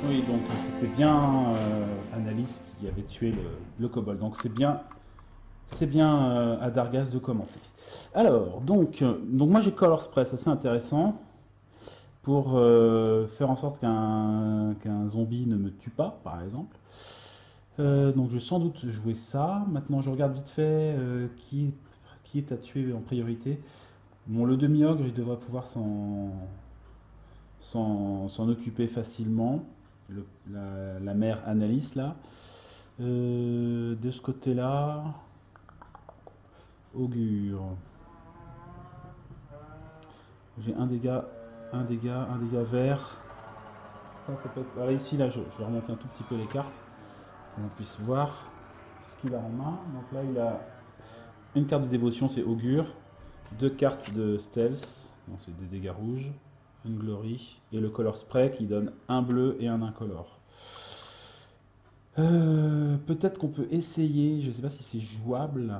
Oui, donc c'était bien Annalise qui avait tué le kobold. Donc c'est bien à Dargas de commencer. Alors, donc moi j'ai Color Spray, c'est assez intéressant pour faire en sorte qu'un zombie ne me tue pas, par exemple. Donc je vais sans doute jouer ça. Maintenant je regarde vite fait qui est à tuer en priorité. Bon, le demi-ogre, il devrait pouvoir s'en occuper facilement. La mère Annalise là. De ce côté-là, augure. J'ai un dégât vert. Ça peut être. Voilà, ici, là, je vais remonter un tout petit peu les cartes pour qu'on puisse voir ce qu'il a en main. Donc là, il a une carte de dévotion, c'est augure. Deux cartes de stealth, bon, c'est des dégâts rouges. Une glory. Et le color spray qui donne un bleu et un incolore. Peut-être qu'on peut essayer, je ne sais pas si c'est jouable,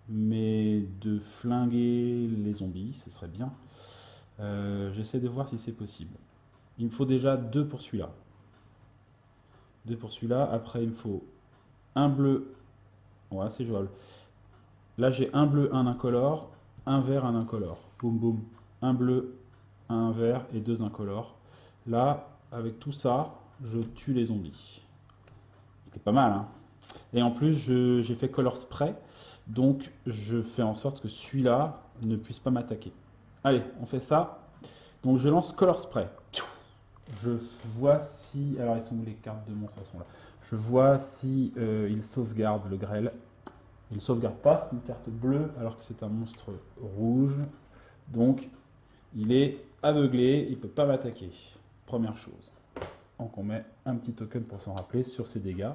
mais de flinguer les zombies, ce serait bien. J'essaie de voir si c'est possible. Il me faut déjà deux pour celui-là. Deux pour celui-là. Après, il me faut un bleu. Ouais, c'est jouable. Là, j'ai un bleu, un incolore, un vert, un incolore. Boum, boum. Un bleu, un vert et deux incolores. Là, avec tout ça, je tue les zombies. C'est pas mal, hein. Et en plus, j'ai fait color spray. Donc, je fais en sorte que celui-là ne puisse pas m'attaquer. Allez, on fait ça. Donc, je lance color spray. Je vois si. Alors, ils sont où les cartes de monstres? Elles sont là. Je vois si il sauvegarde le grêle. Il sauvegarde pas, c'est une carte bleue alors que c'est un monstre rouge. Donc, il est aveuglé, il peut pas m'attaquer. Première chose. Donc, on met un petit token pour s'en rappeler sur ses dégâts.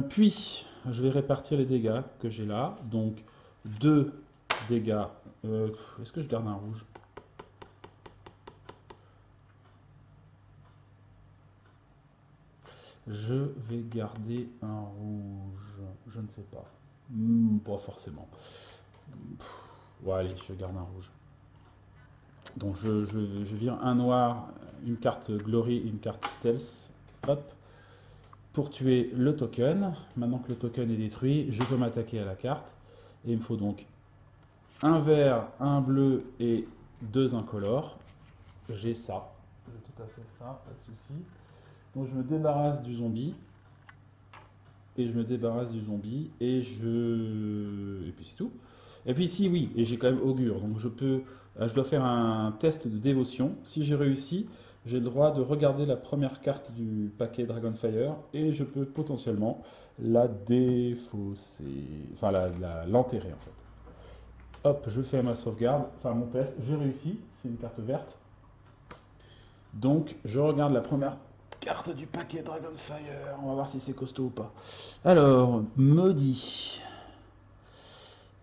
Puis, je vais répartir les dégâts que j'ai là. Donc, 2 dégâts. Est-ce que je garde un rouge? Je vais garder un rouge. Je ne sais pas. Pas forcément. Ouais, allez, je garde un rouge. Donc, je vire un noir, une carte Glory, une carte Stealth. Hop. Pour tuer le token. Maintenant que le token est détruit, je peux m'attaquer à la carte. Et il me faut donc un vert, un bleu et deux incolores. J'ai ça. J'ai tout à fait ça, pas de souci. Donc je me débarrasse du zombie. Et je me débarrasse du zombie. Et puis c'est tout. Et puis ici, oui, et j'ai quand même augure. Donc je dois faire un test de dévotion. Si j'ai réussi, j'ai le droit de regarder la première carte du paquet Dragonfire. Et je peux potentiellement la défausser. Enfin, l'enterrer en fait. Hop, je fais ma sauvegarde, enfin mon test, j'ai réussi, c'est une carte verte. Donc je regarde la première carte du paquet Dragonfire, on va voir si c'est costaud ou pas. Alors, maudit.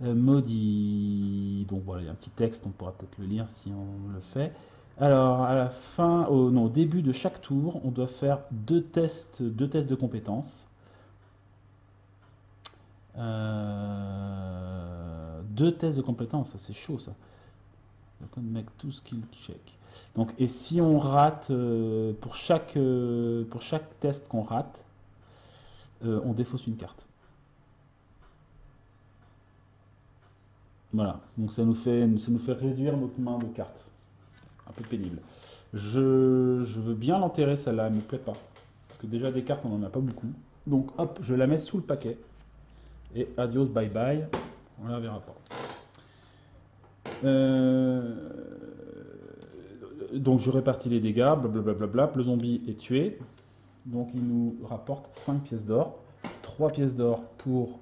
Maudit. Donc voilà, il y a un petit texte, on pourra peut-être le lire si on le fait. Alors, à la fin, non, au début de chaque tour, on doit faire deux tests de compétences. Deux tests de compétences, c'est chaud ça. Make two skill check. Donc, et si on rate, pour chaque test qu'on rate, on défausse une carte. Voilà, donc ça nous fait réduire notre main de cartes. Un peu pénible. Je veux bien l'enterrer, celle-là, elle me plaît pas. Parce que déjà des cartes, on n'en a pas beaucoup. Donc hop, je la mets sous le paquet. Et adios, bye bye. On la verra pas. Donc je répartis les dégâts, blablabla. Le zombie est tué. Donc il nous rapporte 5 pièces d'or. 3 pièces d'or pour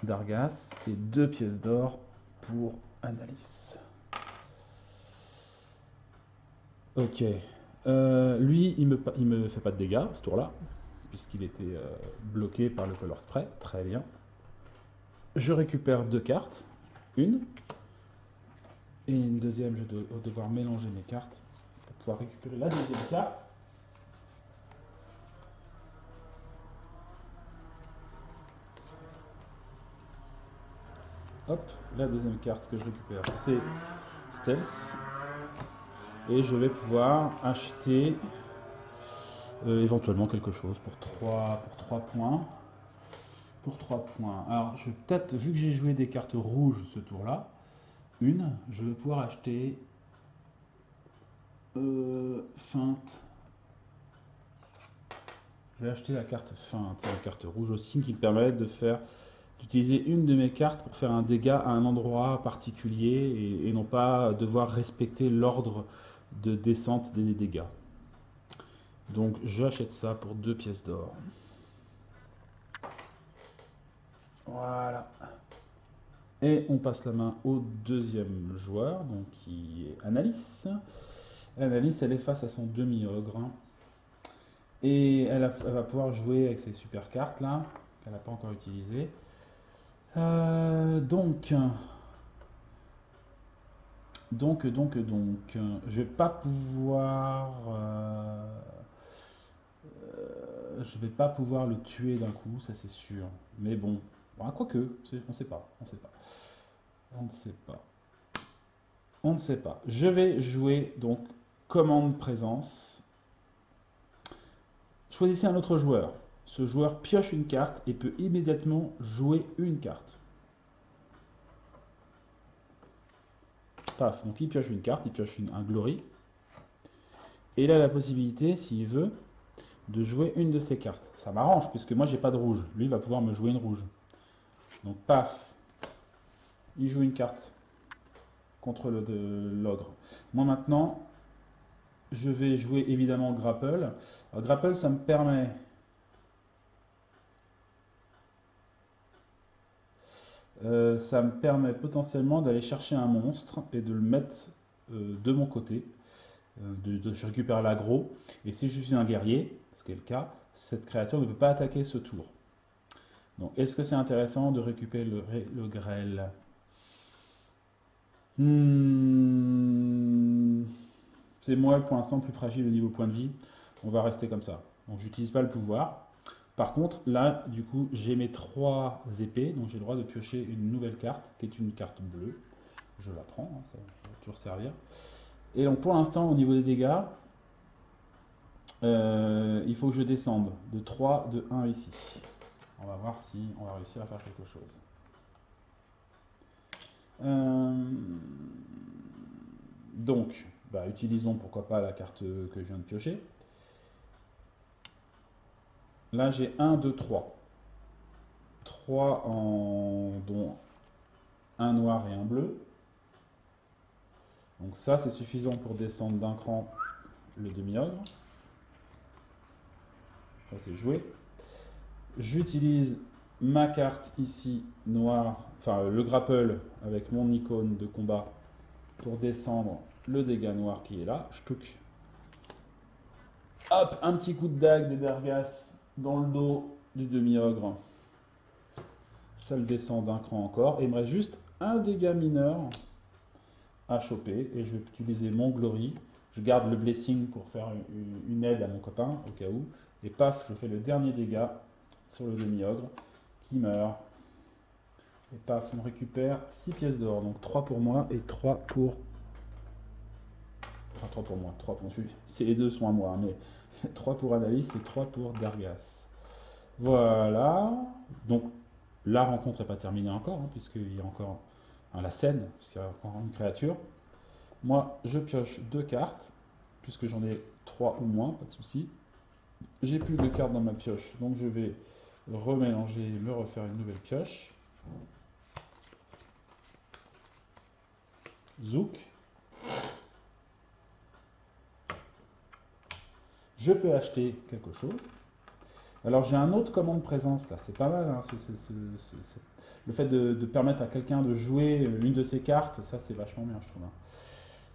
Dargas et 2 pièces d'or pour Annalise. Ok. Lui, il me fait pas de dégâts ce tour-là, puisqu'il était bloqué par le color spray. Très bien. Je récupère deux cartes. Une. Et une deuxième, je dois devoir mélanger mes cartes pour pouvoir récupérer la deuxième carte. Hop, la deuxième carte que je récupère, c'est Stealth. Et je vais pouvoir acheter éventuellement quelque chose pour 3 points. Pour 3 points. Alors, je vais peut-être, vu que j'ai joué des cartes rouges ce tour-là, je vais pouvoir acheter feinte. Je vais acheter la carte feinte, la carte rouge aussi, qui me permet d'utiliser une de mes cartes pour faire un dégât à un endroit particulier et non pas devoir respecter l'ordre de descente des dégâts. Donc j'achète ça pour 2 pièces d'or. Voilà. Et on passe la main au deuxième joueur, donc qui est Annalise. Annalise, elle est face à son demi-ogre. Et elle va pouvoir jouer avec ses super cartes là, qu'elle n'a pas encore utilisées. Donc, je vais pas pouvoir, je vais pas pouvoir le tuer d'un coup, ça c'est sûr. Mais bon, quoique, on sait pas, on sait pas, on ne sait pas, on ne sait pas. Je vais jouer donc commande présence. Choisissez un autre joueur. Ce joueur pioche une carte et peut immédiatement jouer une carte. Paf, donc il pioche une carte, il pioche un glory. Et il a la possibilité, s'il veut, de jouer une de ses cartes. Ça m'arrange, puisque moi j'ai pas de rouge. Lui va pouvoir me jouer une rouge. Donc paf, il joue une carte contre l'ogre. Moi maintenant, je vais jouer évidemment grapple. Alors, grapple, ça me permet potentiellement d'aller chercher un monstre et de le mettre de mon côté. Je récupère l'aggro. Et si je suis un guerrier, ce qui est le cas, cette créature ne peut pas attaquer ce tour. Donc, est-ce que c'est intéressant de récupérer le grêle? C'est moi pour l'instant le plus fragile au niveau point de vie. On va rester comme ça. Donc, j'utilise pas le pouvoir. Par contre, là, du coup, j'ai mes 3 épées. Donc, j'ai le droit de piocher une nouvelle carte, qui est une carte bleue. Je la prends, hein, ça va toujours servir. Et donc, pour l'instant, au niveau des dégâts, il faut que je descende de 3, de 1 ici. On va voir si on va réussir à faire quelque chose. Donc, utilisons pourquoi pas la carte que je viens de piocher. Là, j'ai 1, 2, 3. 3 dont un noir et un bleu. Donc ça, c'est suffisant pour descendre d'un cran le demi-ogre. Ça, c'est joué. J'utilise ma carte ici, noire, enfin le grapple avec mon icône de combat pour descendre le dégât noir qui est là. J'touc. Hop, un petit coup de dague de Bergas dans le dos du demi-ogre. Ça le descend d'un cran encore. Et il me reste juste un dégât mineur à choper. Et je vais utiliser mon glory. Je garde le blessing pour faire une aide à mon copain au cas où. Et paf, je fais le dernier dégât sur le demi-ogre qui meurt. Et paf, on récupère 6 pièces d'or. Donc 3 pour moi et 3 pour... Enfin 3 pour moi, 3 pour lui. Les deux sont à moi, mais 3 pour Annalise et 3 pour Dargas. Voilà. Donc la rencontre n'est pas terminée encore, hein, puisqu'il y a encore la scène, puisqu'il y a encore une créature. Moi, je pioche 2 cartes, puisque j'en ai 3 ou moins, pas de souci. J'ai plus de cartes dans ma pioche, donc je vais remélanger, me refaire une nouvelle pioche. Zouk. Je peux acheter quelque chose. Alors j'ai un autre commande présence là, c'est pas mal. Hein, le fait de permettre à quelqu'un de jouer une de ses cartes, ça c'est vachement bien je trouve. Hein.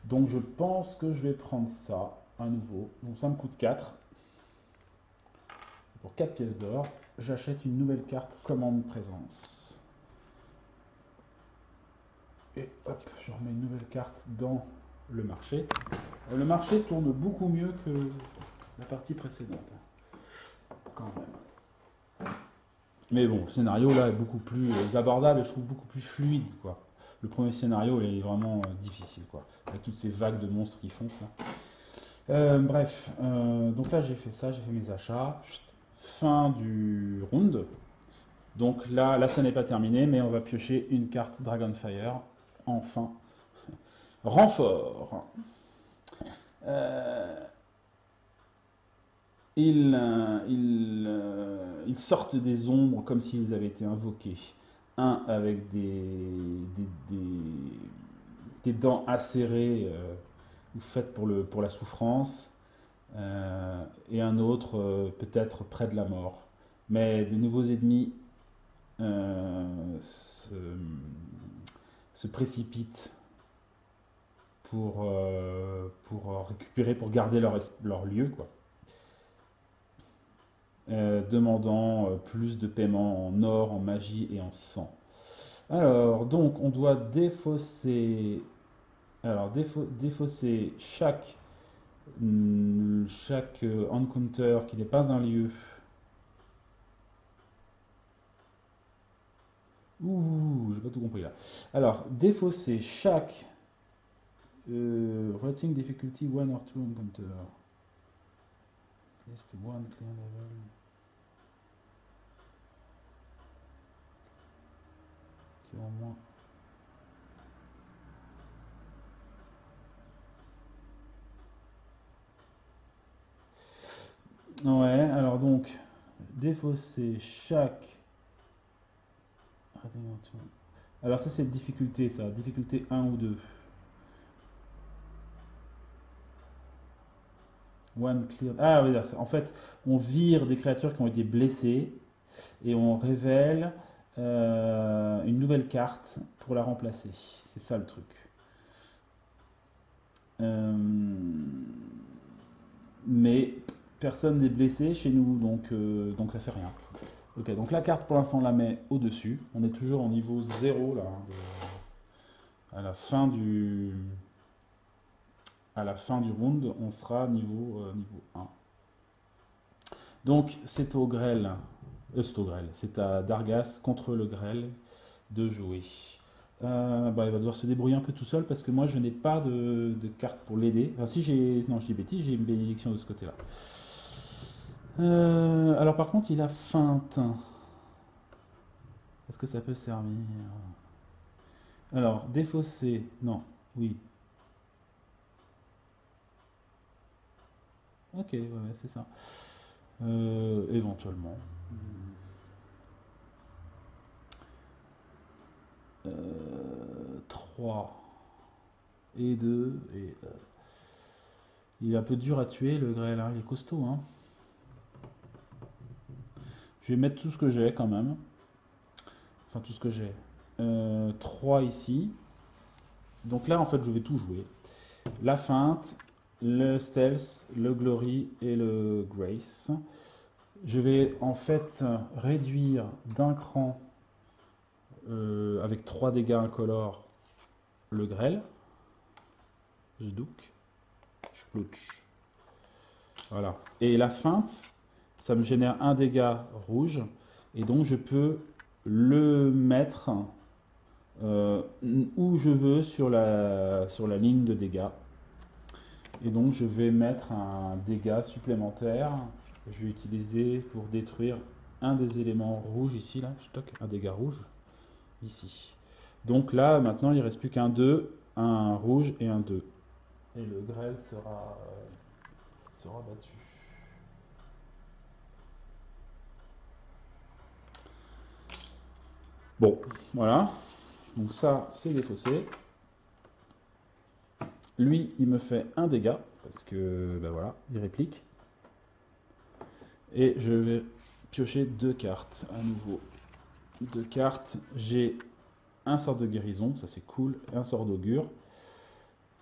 Donc je pense que je vais prendre ça à nouveau. Donc ça me coûte 4. Pour 4 pièces d'or, j'achète une nouvelle carte commande présence. Et hop, je remets une nouvelle carte dans le marché. Le marché tourne beaucoup mieux que la partie précédente. Quand même. Mais bon, le scénario là est beaucoup plus abordable et je trouve beaucoup plus fluide, quoi. Le premier scénario il est vraiment difficile, quoi. Avec toutes ces vagues de monstres qui foncent là. Bref, donc là j'ai fait ça, j'ai fait mes achats. Fin du round. Donc là ça n'est pas terminé, mais on va piocher une carte Dragonfire. Enfin. Renfort. Euh, ils sortent des ombres comme s'ils avaient été invoqués. Un avec des dents acérées ou faites pour la souffrance, et un autre peut-être près de la mort. Mais de nouveaux ennemis se, se précipitent pour récupérer, pour garder leur lieu, quoi. Demandant plus de paiement en or, en magie et en sang. Alors, donc, on doit défausser, défausser chaque encounter qui n'est pas un lieu. Ouh, j'ai pas tout compris là. Alors, défausser chaque rating difficulty 1 or 2 encounter. C'était one clear level. Qui est en moins. Ouais, alors donc, défausser chaque. Alors ça c'est difficulté ça, difficulté 1 ou 2. One clear. Ah oui, en fait, on vire des créatures qui ont été blessées et on révèle une nouvelle carte pour la remplacer. C'est ça le truc. Euh, mais personne n'est blessé chez nous, donc ça fait rien. Ok, donc la carte pour l'instant on la met au-dessus. On est toujours en niveau 0 là, à la fin du round, on sera niveau 1. Donc c'est au grêle, c'est à Dargas contre le grêle de jouer. Bah, il va devoir se débrouiller un peu tout seul parce que moi je n'ai pas de carte pour l'aider. Enfin, si j'ai. Non, je dis bêtise, j'ai une bénédiction de ce côté-là. Alors par contre, il a feinte. Est-ce que ça peut servir? Alors, défausser. Non, oui. Ok, ouais, ouais, c'est ça. Éventuellement. 3 et 2. Il est un peu dur à tuer le grêle, hein, il est costaud. Hein. Je vais mettre tout ce que j'ai quand même. Enfin, tout ce que j'ai. 3 ici. Donc là, en fait, je vais tout jouer. La feinte, le stealth, le glory et le grace. Je vais en fait réduire d'un cran avec 3 dégâts incolores le grêle. Zdouk. Splouch. Voilà. Et la feinte, ça me génère un dégât rouge. Et donc je peux le mettre où je veux sur la ligne de dégâts. Et donc je vais mettre un dégât supplémentaire. Je vais utiliser pour détruire un des éléments rouges ici, là, je stocke un dégât rouge ici. Donc là, maintenant, il ne reste plus qu'un 2, un rouge et un 2. Et le grêle sera battu. Bon, voilà. Donc ça, c'est défaussé. Lui, il me fait un dégât, parce que, ben voilà, il réplique. Et je vais piocher 2 cartes à nouveau. 2 cartes. J'ai un sort de guérison, ça c'est cool, et un sort d'augure.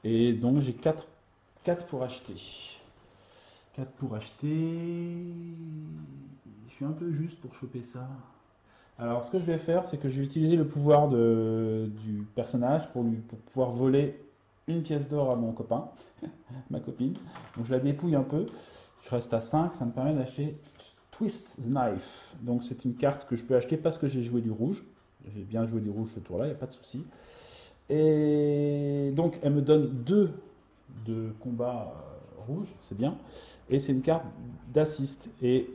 Et donc j'ai 4 pour acheter. 4 pour acheter. Je suis un peu juste pour choper ça. Alors ce que je vais faire, c'est que je vais utiliser le pouvoir du personnage pour pouvoir voler une pièce d'or à mon copain, ma copine. Donc je la dépouille un peu. Je reste à 5, ça me permet d'acheter Twist the Knife. Donc c'est une carte que je peux acheter parce que j'ai joué du rouge. J'ai bien joué du rouge ce tour-là, il n'y a pas de souci. Et donc, elle me donne 2 de combat rouge, c'est bien. Et c'est une carte d'assist. Et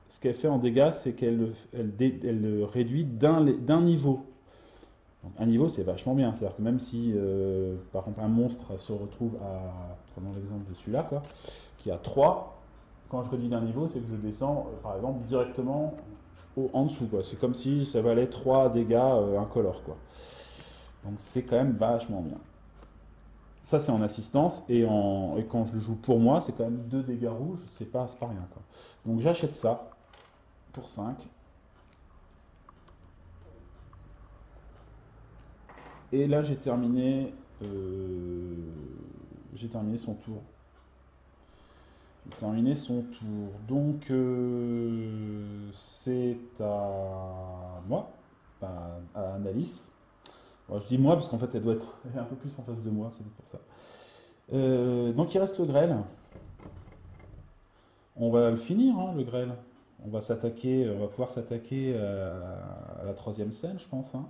ce qu'elle fait en dégâts, c'est qu'elle le réduit d'un niveau. Donc, un niveau, c'est vachement bien. C'est-à-dire que même si, par exemple, un monstre se retrouve à, prenons l'exemple de celui-là, quoi, qui a 3, quand je réduis d'un niveau, c'est que je descends, par exemple, directement en dessous, quoi. C'est comme si ça valait 3 dégâts incolores, quoi. Donc c'est quand même vachement bien. Ça, c'est en assistance, et quand je le joue pour moi, c'est quand même 2 dégâts rouges, c'est pas rien, quoi. Donc j'achète ça pour 5. Et là, j'ai terminé son tour. J'ai terminé son tour. Donc, c'est à moi, à Annalise. Bon, je dis moi parce qu'en fait, elle est un peu plus en face de moi, c'est pour ça. Donc, il reste le grêle. On va le finir, hein, le grêle. On va pouvoir s'attaquer à la troisième scène, je pense, hein.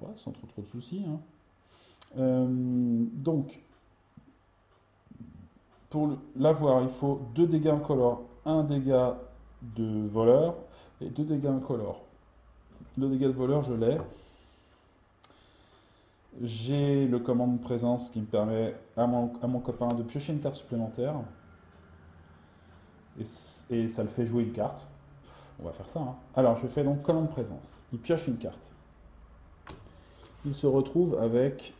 Ouais, sans trop de soucis, hein. Donc, pour l'avoir, il faut 2 dégâts incolores, 1 dégât de voleur et 2 dégâts incolores. Le dégât de voleur, je l'ai. J'ai le commande de présence qui me permet à mon copain de piocher une carte supplémentaire. Et, et ça le fait jouer une carte. On va faire ça, hein. Alors, je fais donc commande de présence. Il pioche une carte. Il se retrouve avec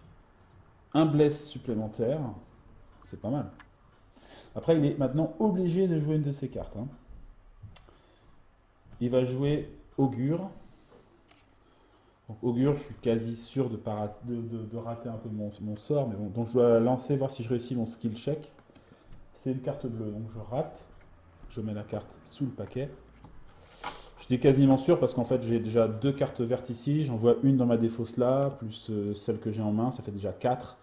un bless supplémentaire. C'est pas mal. Après, il est maintenant obligé de jouer une de ses cartes, hein. Il va jouer Augure. Donc, Augure, je suis quasi sûr de rater un peu mon sort, mais bon, donc je dois lancer, voir si je réussis mon skill check. C'est une carte bleue, donc je rate. Je mets la carte sous le paquet. Je suis quasiment sûr parce qu'en fait j'ai déjà 2 cartes vertes ici, j'en vois une dans ma défausse là, plus celle que j'ai en main, ça fait déjà 4.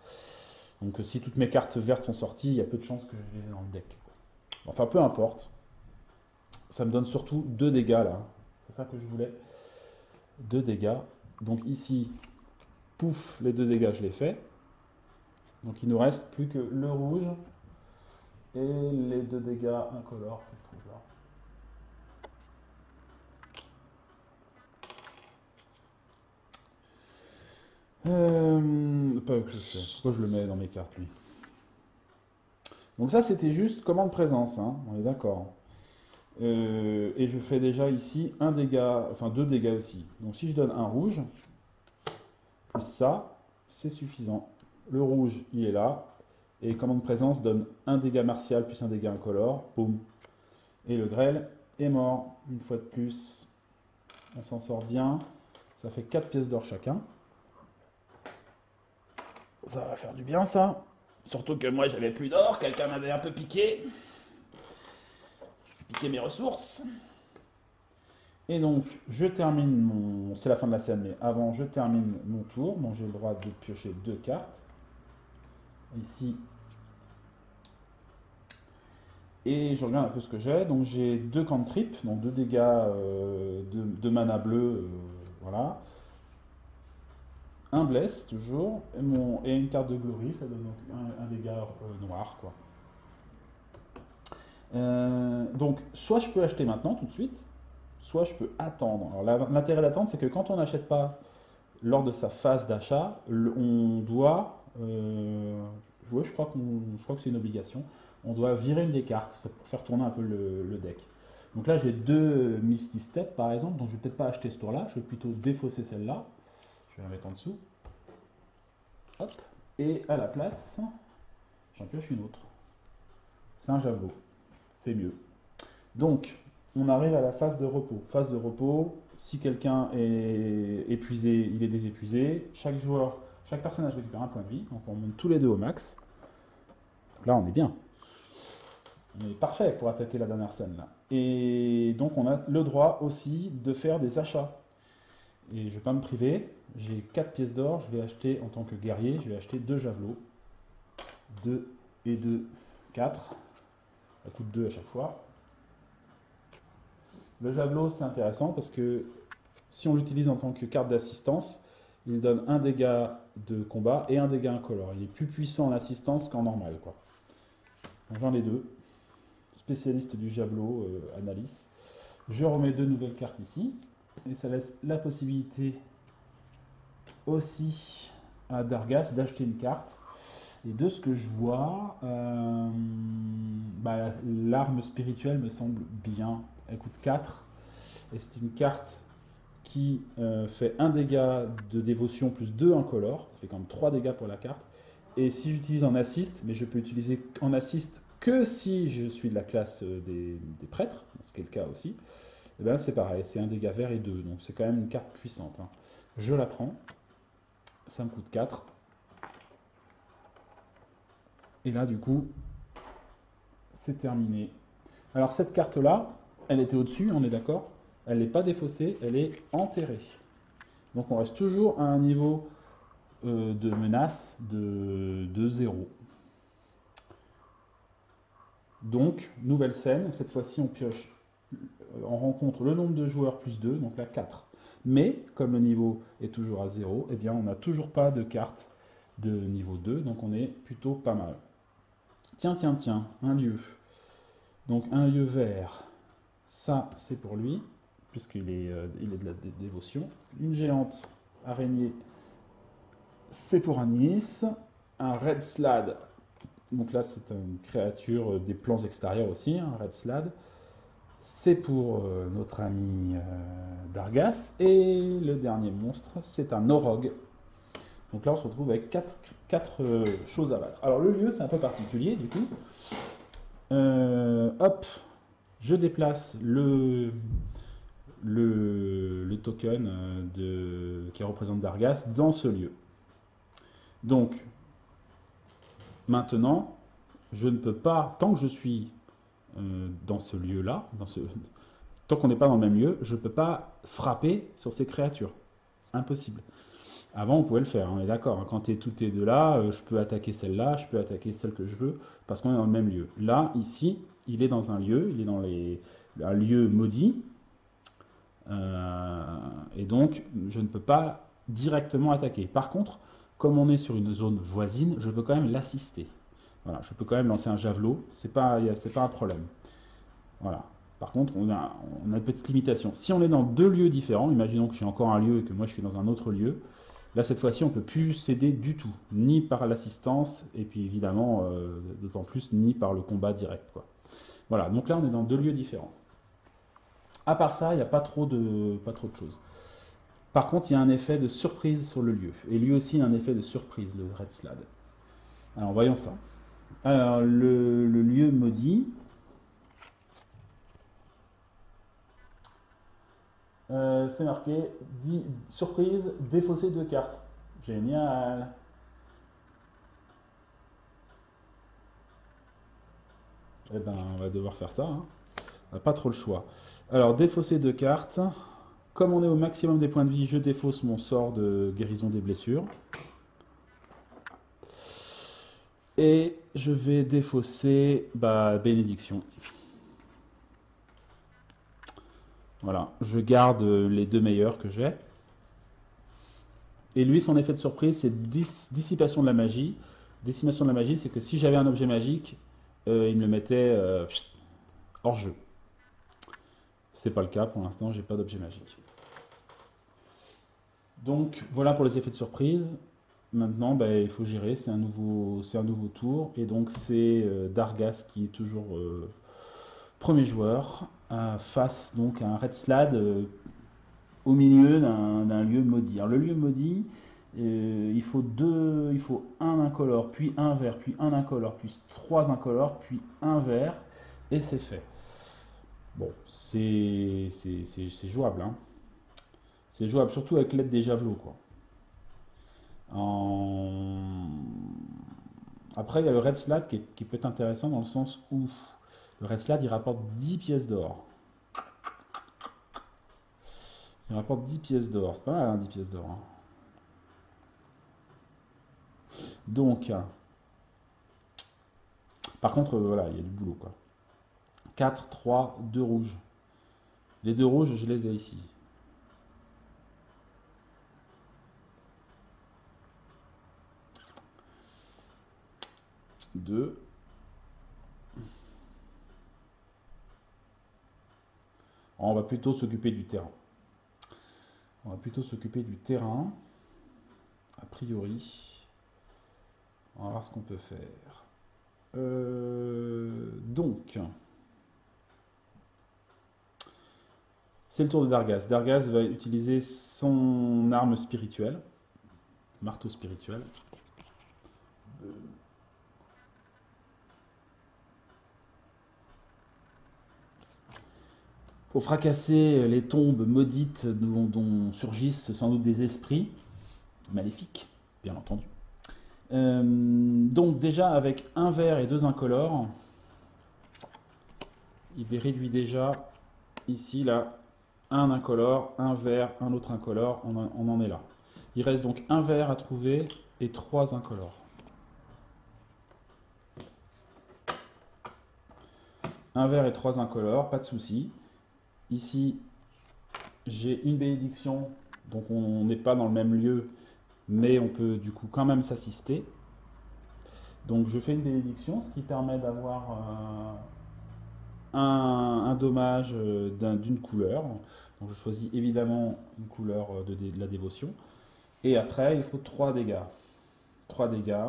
Donc si toutes mes cartes vertes sont sorties, il y a peu de chances que je les ai dans le deck. Enfin peu importe. Ça me donne surtout 2 dégâts là. C'est ça que je voulais. 2 dégâts. Donc ici, pouf, les 2 dégâts je les fais. Donc il nous reste plus que le rouge et les 2 dégâts incolores qui se trouvent là. Pourquoi je le mets dans mes cartes lui? Donc ça c'était juste commande présence, hein, on est d'accord. Et je fais déjà ici un dégât, enfin 2 dégâts aussi. Donc si je donne un rouge, plus ça, c'est suffisant. Le rouge il est là, et commande présence donne un dégât martial plus un dégât incolore, boum. Et le grêle est mort, une fois de plus. On s'en sort bien. Ça fait 4 pièces d'or chacun. Ça va faire du bien ça. Surtout que moi j'avais plus d'or, quelqu'un m'avait un peu piqué. Piqué mes ressources. Et donc je termine mon. C'est la fin de la scène, mais avant je termine mon tour. Donc j'ai le droit de piocher 2 cartes. Ici. Et je regarde un peu ce que j'ai. Donc j'ai 2 cantrips, donc 2 dégâts de mana bleu. Voilà. Un bless toujours, et une carte de glory, ça donne donc un dégât noir, quoi. Donc soit je peux acheter maintenant tout de suite, soit je peux attendre. Alors l'intérêt d'attendre, c'est que quand on n'achète pas lors de sa phase d'achat, on doit, ouais, je crois que c'est une obligation, on doit virer une des cartes pour faire tourner un peu le deck. Donc là j'ai 2 Misty Step par exemple, donc je vais peut-être pas acheter ce tour-là, je vais plutôt défausser celle-là. Je vais la mettre en dessous. Hop. Et à la place, j'en pioche une autre. C'est un javelot. C'est mieux. Donc, on arrive à la phase de repos. Phase de repos, si quelqu'un est épuisé, il est désépuisé. Chaque personnage récupère un point de vie. Donc on monte tous les deux au max. Donc là, on est bien. On est parfait pour attaquer la dernière scène là. Et donc on a le droit aussi de faire des achats. Et je ne vais pas me priver. J'ai 4 pièces d'or. Je vais acheter en tant que guerrier, je vais acheter 2 javelots. 2 et 2, 4. Ça coûte 2 à chaque fois. Le javelot, c'est intéressant parce que si on l'utilise en tant que carte d'assistance, il donne un dégât de combat et un dégât incolore. Il est plus puissant en assistance qu'en normal, quoi. J'en ai deux. Spécialiste du javelot, Analyse. Je remets deux nouvelles cartes ici. Et ça laisse la possibilité aussi à Dargas d'acheter une carte. Et de ce que je vois, l'arme spirituelle me semble bien. Elle coûte 4. Et c'est une carte qui fait un dégât de dévotion plus 2 incolore. Ça fait quand même 3 dégâts pour la carte. Et si j'utilise en assist, mais je peux utiliser en assist que si je suis de la classe des prêtres, ce qui est le cas aussi, et ben c'est pareil, c'est un dégât vert et 2. Donc c'est quand même une carte puissante. Hein. Je la prends. Ça me coûte 4. Et là, du coup, c'est terminé. Alors cette carte-là, elle était au-dessus, on est d'accord? Elle n'est pas défaussée, elle est enterrée. Donc on reste toujours à un niveau de menace de 0. Donc, nouvelle scène, cette fois-ci on pioche, on rencontre le nombre de joueurs plus 2, donc là 4. Mais, comme le niveau est toujours à 0, eh bien on n'a toujours pas de carte de niveau 2, donc on est plutôt pas mal. Tiens, tiens, tiens, un lieu. Donc un lieu vert, ça c'est pour lui, puisqu'il est, il est de la dévotion. Une géante araignée, c'est pour Anis. Un red slad, donc là c'est une créature des plans extérieurs aussi, un red slad. C'est pour notre ami Dargas. Et le dernier monstre, c'est un Orog. Donc là on se retrouve avec 4 choses à battre. Alors le lieu c'est un peu particulier du coup. Hop, je déplace le token qui représente Dargas dans ce lieu. Donc, maintenant, je ne peux pas, tant que je suis dans ce lieu-là, tant qu'on n'est pas dans le même lieu, je ne peux pas frapper sur ces créatures. Impossible. Avant, on pouvait le faire, on est d'accord. Hein. Quand tout est de là, je peux attaquer celle-là, je peux attaquer celle que je veux, parce qu'on est dans le même lieu. Là, ici, il est dans un lieu, il est dans un lieu maudit, et donc je ne peux pas directement attaquer. Par contre, comme on est sur une zone voisine, je peux quand même l'assister. Voilà, je peux quand même lancer un javelot, c'est pas un problème. Voilà. Par contre, on a une petite limitation. Si on est dans deux lieux différents, imaginons que je suis encore un lieu et que moi je suis dans un autre lieu, là cette fois-ci on ne peut plus s'aider du tout, ni par l'assistance, et puis évidemment, d'autant plus, ni par le combat direct, quoi. Voilà, donc là on est dans deux lieux différents. À part ça, il n'y a pas trop de choses. Par contre, il y a un effet de surprise sur le lieu. Et lui aussi, il a un effet de surprise, le Red Slad. Alors, voyons ça. Alors, le lieu maudit. C'est marqué surprise, défausser 2 cartes. Génial. Eh ben, on va devoir faire ça. Hein. On n'a pas trop le choix. Alors, défausser 2 cartes. Comme on est au maximum des points de vie, je défausse mon sort de guérison des blessures. Et je vais défausser bénédiction. Voilà, je garde les 2 meilleurs que j'ai. Et lui, son effet de surprise, c'est dissipation de la magie. Dissipation de la magie, c'est que si j'avais un objet magique, il me le mettait hors jeu. C'est pas le cas pour l'instant, j'ai pas d'objet magique. Donc voilà pour les effets de surprise. Maintenant, il faut gérer, c'est un nouveau tour. Et donc c'est Dargas qui est toujours premier joueur, face donc à un Red Slad au milieu d'un lieu maudit. Alors le lieu maudit, il faut un incolore, puis un vert, puis un incolore, puis 3 incolores, puis un vert, et c'est fait. Bon, c'est jouable, hein. C'est jouable, surtout avec l'aide des javelots, quoi. Après, il y a le Red Slad qui peut être intéressant dans le sens où le Red Slad, il rapporte 10 pièces d'or. Il rapporte 10 pièces d'or. C'est pas mal, hein, 10 pièces d'or. Hein. Donc, par contre, voilà, il y a du boulot, quoi. 4, 3, 2 rouges. Les 2 rouges, je les ai ici. 2. On va plutôt s'occuper du terrain. On va plutôt s'occuper du terrain. A priori. On va voir ce qu'on peut faire. Donc, c'est le tour de Dargaz. Dargaz va utiliser son arme spirituelle, marteau spirituel. Pour fracasser les tombes maudites dont surgissent sans doute des esprits maléfiques, bien entendu. Donc déjà avec un vert et 2 incolores, il réduit déjà ici là un incolore, un vert, un autre incolore, on en est là. Il reste donc un vert à trouver et 3 incolores. Un vert et 3 incolores, pas de souci. Ici, j'ai une bénédiction, donc on n'est pas dans le même lieu, mais on peut du coup quand même s'assister. Donc je fais une bénédiction, ce qui permet d'avoir un dommage d'une couleur. Donc je choisis évidemment une couleur de la dévotion. Et après, il faut 3 dégâts. 3 dégâts.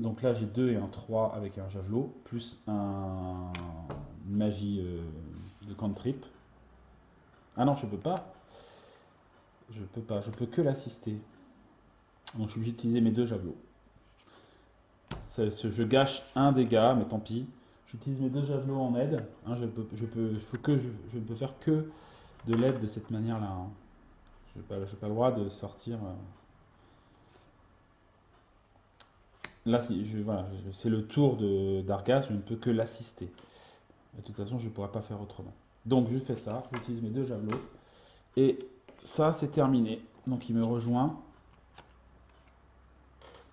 Donc là, j'ai 2 et un 3 avec un javelot, plus une magie de cantrip. Ah non, je peux pas. Je peux pas, je peux que l'assister. Donc je suis obligé d'utiliser mes 2 javelots. Je gâche un dégât, mais tant pis. J'utilise mes 2 javelots en aide. Hein, je ne peux faire que de l'aide de cette manière-là. Hein. Je n'ai pas le droit de sortir. Là, voilà, c'est le tour d'Argas, je ne peux que l'assister. De toute façon, je ne pourrais pas faire autrement. Donc je fais ça, j'utilise mes 2 javelots. Et ça, c'est terminé. Donc il me rejoint.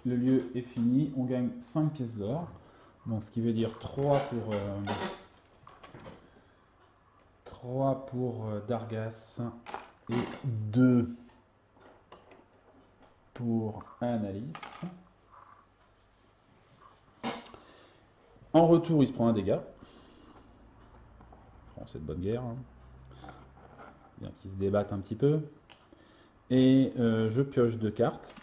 Le lieu est fini. On gagne 5 pièces d'or. Donc ce qui veut dire 3 pour Dargas et 2 pour Annalise. En retour, il se prend un dégât. Bon, c'est de bonne guerre. Hein. Bien qu'il se débatte un petit peu. Et je pioche 2 cartes.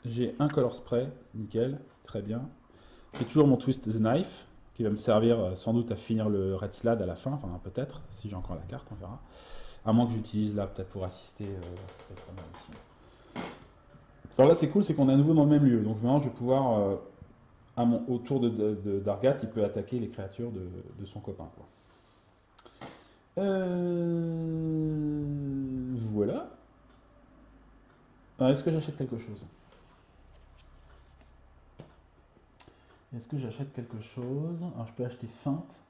J'ai un color spray, nickel, très bien. J'ai toujours mon twist the knife, qui va me servir sans doute à finir le red slad à la fin, enfin peut-être, si j'ai encore la carte, on verra. À moins que j'utilise là peut-être pour assister, ça peut être pas mal aussi. Alors là c'est cool, c'est qu'on est à nouveau dans le même lieu, donc maintenant je vais pouvoir, autour d'Argat, il peut attaquer les créatures de son copain. Quoi. Voilà. Est-ce que j'achète quelque chose? Est-ce que j'achète quelque chose? Alors je peux acheter feinte.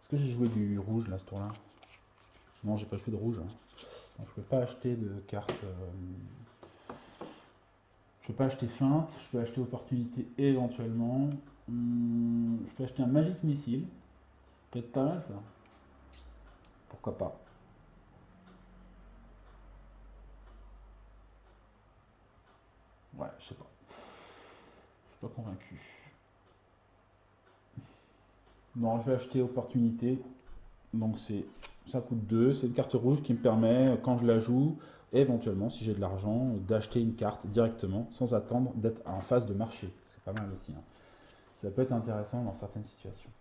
Est-ce que j'ai joué du rouge là ce tour-là? Non, j'ai pas joué de rouge. Hein. Donc, je peux pas acheter de carte. Je peux pas acheter feinte. Je peux acheter opportunité éventuellement. Je peux acheter un magique missile. Peut-être pas mal ça. Pourquoi pas? Ouais, je sais pas. Je suis pas convaincu. Non, je vais acheter opportunité. Donc ça coûte 2. C'est une carte rouge qui me permet, quand je la joue, éventuellement, si j'ai de l'argent, d'acheter une carte directement sans attendre d'être en phase de marché. C'est pas mal aussi. Hein. Ça peut être intéressant dans certaines situations.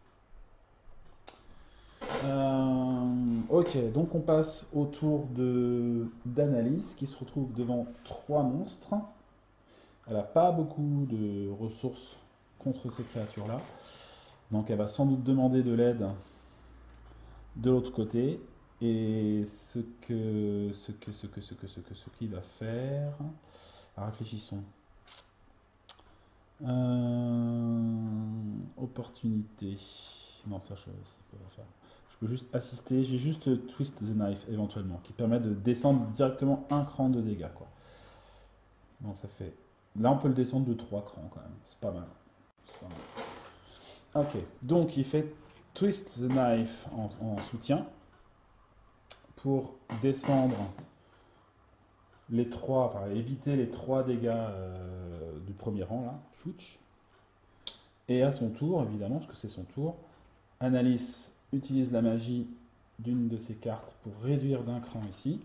Ok, donc on passe au tour d'Annalise qui se retrouve devant 3 monstres. Elle n'a pas beaucoup de ressources contre ces créatures-là. Donc elle va sans doute demander de l'aide de l'autre côté. Et ce qu'il va faire. Alors, réfléchissons. Opportunité. Non, ça je peux pas faire. Je peux juste assister. J'ai juste Twist the Knife éventuellement qui permet de descendre directement un cran de dégâts. Quoi. Bon, ça fait. Là, on peut le descendre de 3 crans quand même. C'est pas mal. Pas mal. Ok, donc il fait Twist the Knife en soutien pour descendre les trois, enfin éviter les trois dégâts du premier rang là. Chouch. Et à son tour, évidemment, parce que c'est son tour, Annalise utilise la magie d'une de ses cartes pour réduire d'un cran ici.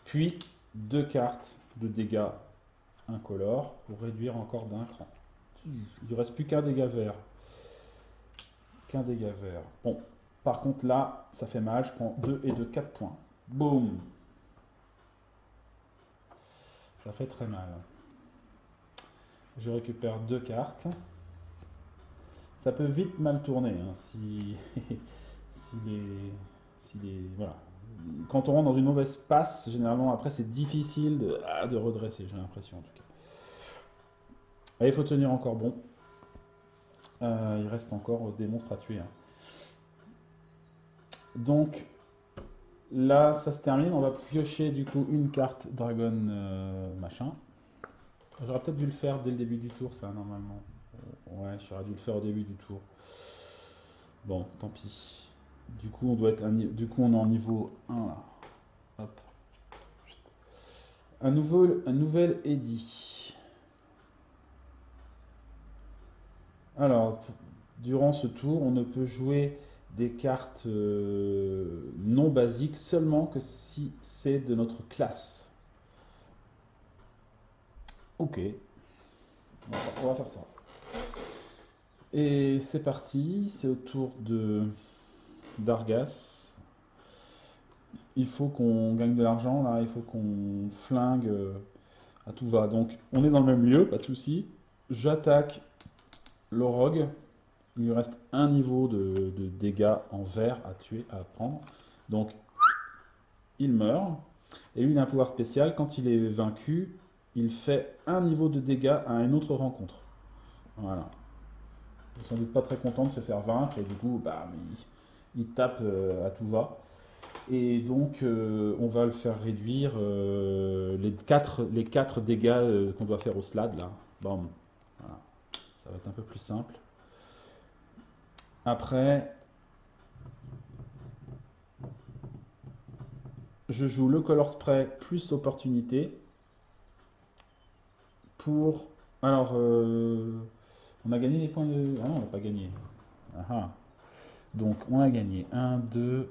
Puis deux cartes de dégâts incolores pour réduire encore d'un cran. Il ne reste plus qu'un dégât vert. Qu'un dégât vert. Bon, par contre là, ça fait mal, je prends 2 et 2, 4 points. Boum. Ça fait très mal. Je récupère deux cartes. Ça peut vite mal tourner hein, voilà. Quand on rentre dans une mauvaise passe, généralement après c'est difficile de redresser, j'ai l'impression en tout cas. Et il faut tenir encore bon. Il reste encore des monstres à tuer. Hein. Donc là, ça se termine. On va piocher du coup une carte Dragon machin. J'aurais peut-être dû le faire dès le début du tour, ça, normalement. Ouais, j'aurais dû le faire au début du tour. Bon, tant pis. Du coup, du coup, on est en niveau 1 là. Hop. Un nouvel Eddy. Alors, durant ce tour, on ne peut jouer des cartes non basiques seulement que si c'est de notre classe. Ok, on va faire ça. Et c'est parti, c'est au tour de d'Argas. Il faut qu'on gagne de l'argent là, il faut qu'on flingue à tout va. Donc on est dans le même lieu, pas de souci. J'attaque le rogue. Il lui reste un niveau de dégâts en vert à tuer, à prendre. Donc il meurt. Et lui il a un pouvoir spécial, quand il est vaincu, il fait un niveau de dégâts à une autre rencontre. Voilà. Il est sans doute pas très content de se faire vaincre et du coup bah, il tape à tout va. Et donc, on va le faire réduire les quatre dégâts qu'on doit faire au slad, là. Bon, voilà. Ça va être un peu plus simple. Après, je joue le color spray plus opportunité pour... Alors, on a gagné des points de... Ah non, on n'a pas gagné. Ah ah. Donc, on a gagné 1, 2,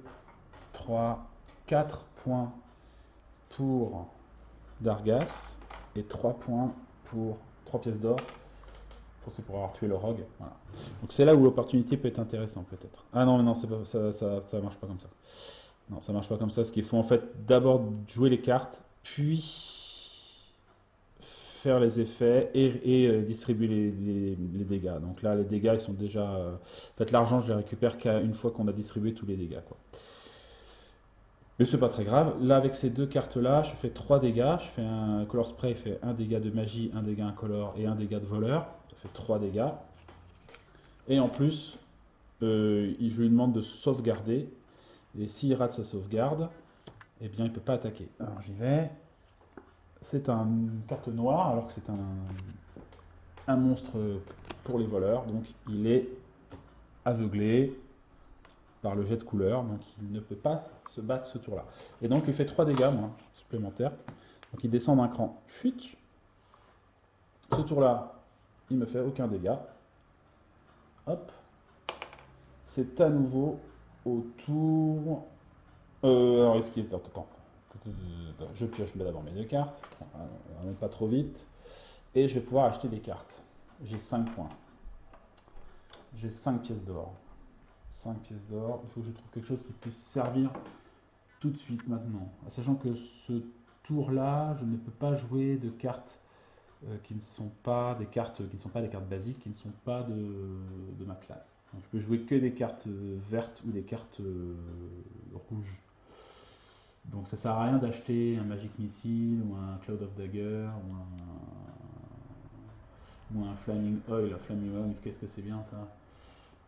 3, 4 points pour Dargas et 3 points pour 3 pièces d'or. C'est pour avoir tué le rogue. Voilà. Donc c'est là où l'opportunité peut être intéressante peut-être. Ah non, mais non, pas, ça marche pas comme ça. Non, ça marche pas comme ça. Ce qu'il faut en fait d'abord jouer les cartes, puis faire les effets et distribuer les dégâts. Donc là, les dégâts, ils sont déjà... En fait, l'argent, je les récupère qu'une fois qu'on a distribué tous les dégâts. Quoi. Mais c'est pas très grave. Là, avec ces deux cartes-là, je fais 3 dégâts. Je fais un color spray, fait un dégât de magie, un dégât incolore et un dégât de voleur. Ça fait 3 dégâts. Et en plus, je lui demande de sauvegarder. Et s'il rate sa sauvegarde, eh bien, il ne peut pas attaquer. Alors j'y vais. C'est une carte noire, alors que c'est un monstre pour les voleurs. Donc il est aveuglé par le jet de couleur. Donc il ne peut pas se battre ce tour-là. Et donc je lui fais 3 dégâts, moi, supplémentaires. Donc il descend d'un cran. Chut. Ce tour-là, il me fait aucun dégât. Hop. C'est à nouveau au tour. Alors, est-ce qu'il est. Attends. Je pioche d'abord mes deux cartes. On va pas trop vite. Et je vais pouvoir acheter des cartes. J'ai 5 points. J'ai 5 pièces d'or. 5 pièces d'or. Il faut que je trouve quelque chose qui puisse servir tout de suite maintenant. Sachant que ce tour-là, je ne peux pas jouer de cartes qui ne sont pas des cartes basiques, qui ne sont pas de ma classe. Donc, je peux jouer que des cartes vertes ou des cartes rouges. Donc ça sert à rien d'acheter un Magic Missile ou un Cloud of Dagger ou un Flaming Oil. Flaming Oil, qu'est-ce que c'est bien ça?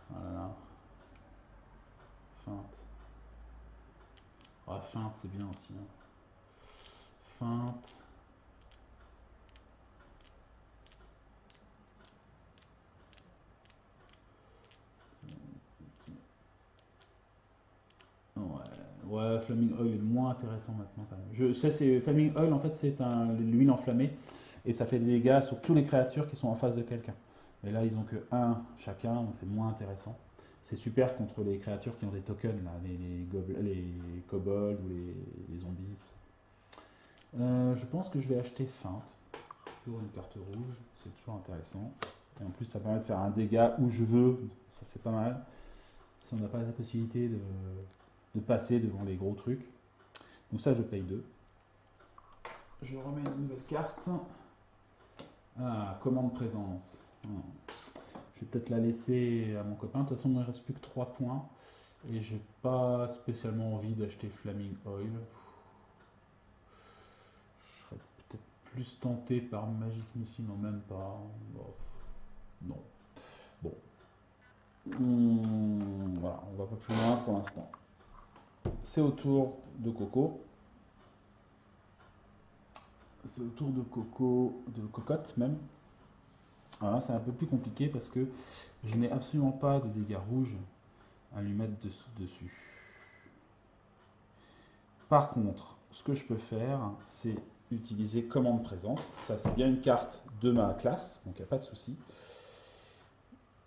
Voilà. Feinte. Ah, feinte, c'est bien aussi. Hein. Feinte. Ouais, Flaming Oil est moins intéressant maintenant quand même. Je sais, c'est Flaming Oil en fait, c'est l'huile enflammée et ça fait des dégâts sur toutes les créatures qui sont en face de quelqu'un. Mais là, ils ont que un chacun, donc c'est moins intéressant. C'est super contre les créatures qui ont des tokens, là, les kobolds ou les zombies, tout ça. Je pense que je vais acheter feinte. Toujours une carte rouge, c'est toujours intéressant. Et en plus, ça permet de faire un dégât où je veux, ça c'est pas mal. Si on n'a pas la possibilité de passer devant les gros trucs. Donc ça, je paye 2. Je remets une nouvelle carte. Ah, commande présence. Je vais peut-être la laisser à mon copain. De toute façon, il ne me reste plus que 3 points. Et j'ai pas spécialement envie d'acheter Flaming Oil. Je serais peut-être plus tenté par Magic Missile, non même pas. Bof. Non. Bon. Voilà, on va pas plus loin pour l'instant. C'est au tour de Coco. C'est au tour de Coco, de Cocotte même. Alors là, c'est un peu plus compliqué parce que je n'ai absolument pas de dégâts rouges à lui mettre dessus. Par contre, ce que je peux faire, c'est utiliser commande présence. Ça, c'est bien une carte de ma classe, donc il n'y a pas de souci.